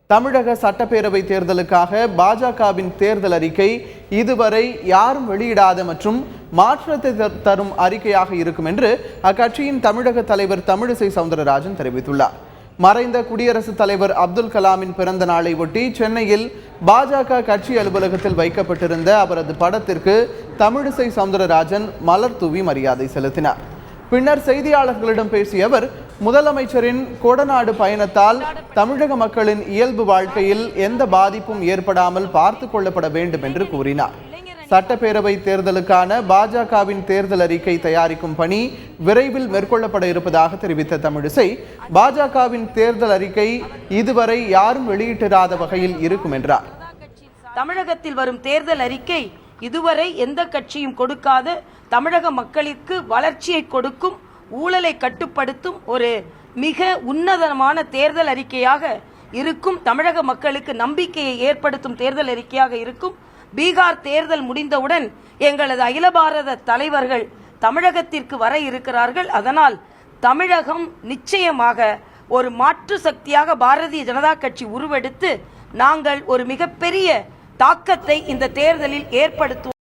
தமிழக சட்டப்பேரவை தேர்தலுக்காக பாஜகவின் தேர்தல் அறிக்கை இதுவரை யாரும் வெளியிடாத மற்றும் மாற்றத்தை தரும் அறிக்கையாக இருக்கும் என்று அக்கட்சியின் தமிழக தலைவர் தமிழிசை சவுந்தரராஜன் தெரிவித்துள்ளார். மறைந்த குடியரசுத் தலைவர் அப்துல் கலாமின் பிறந்த நாளை ஒட்டி சென்னையில் பாஜக கட்சி அலுவலகத்தில் வைக்கப்பட்டிருந்த அவரது படத்திற்கு தமிழிசை சவுந்தரராஜன் மலர் தூவி மரியாதை செலுத்தினார். பின்னர் செய்தியாளர்களிடம் பேசிய அவர், முதலமைச்சரின் கொடநாடு பயணத்தால் தமிழக மக்களின் இயல்பு வாழ்க்கையில் எந்த பாதிப்பும் ஏற்படாமல் பார்த்து கொள்ளப்பட வேண்டும் என்று கூறினார். சட்டப்பேரவை தேர்தலுக்கான பாஜகவின் தேர்தல் அறிக்கை தயாரிக்கும் பணி விரைவில் மேற்கொள்ளப்பட இருப்பதாக தெரிவித்த தமிழிசை, பாஜகவின் தேர்தல் அறிக்கை இதுவரை யாரும் வெளியிட்டிராத வகையில் இருக்கும் என்றார். தமிழகத்தில் வரும் தேர்தல் அறிக்கை இதுவரை எந்த கட்சியும் கொடுக்காத, தமிழக மக்களுக்கு வளர்ச்சியை கொடுக்கும், ஊழலை கட்டுப்படுத்தும் ஒரு மிக உன்னதமான தேர்தல் அறிக்கையாக இருக்கும். தமிழக மக்களுக்கு நம்பிக்கையை ஏற்படுத்தும் தேர்தல் அறிக்கையாக இருக்கும். பீகார் தேர்தல் முடிந்தவுடன் எங்களது அகில பாரத தலைவர்கள் தமிழகத்திற்கு வர இருக்கிறார்கள். அதனால் தமிழகம் நிச்சயமாக ஒரு மாற்று சக்தியாக பாரதிய ஜனதா கட்சி உருவெடுத்து நாங்கள் ஒரு மிகப்பெரிய தாக்கத்தை இந்த தேர்தலில் ஏற்படுத்துவோம்.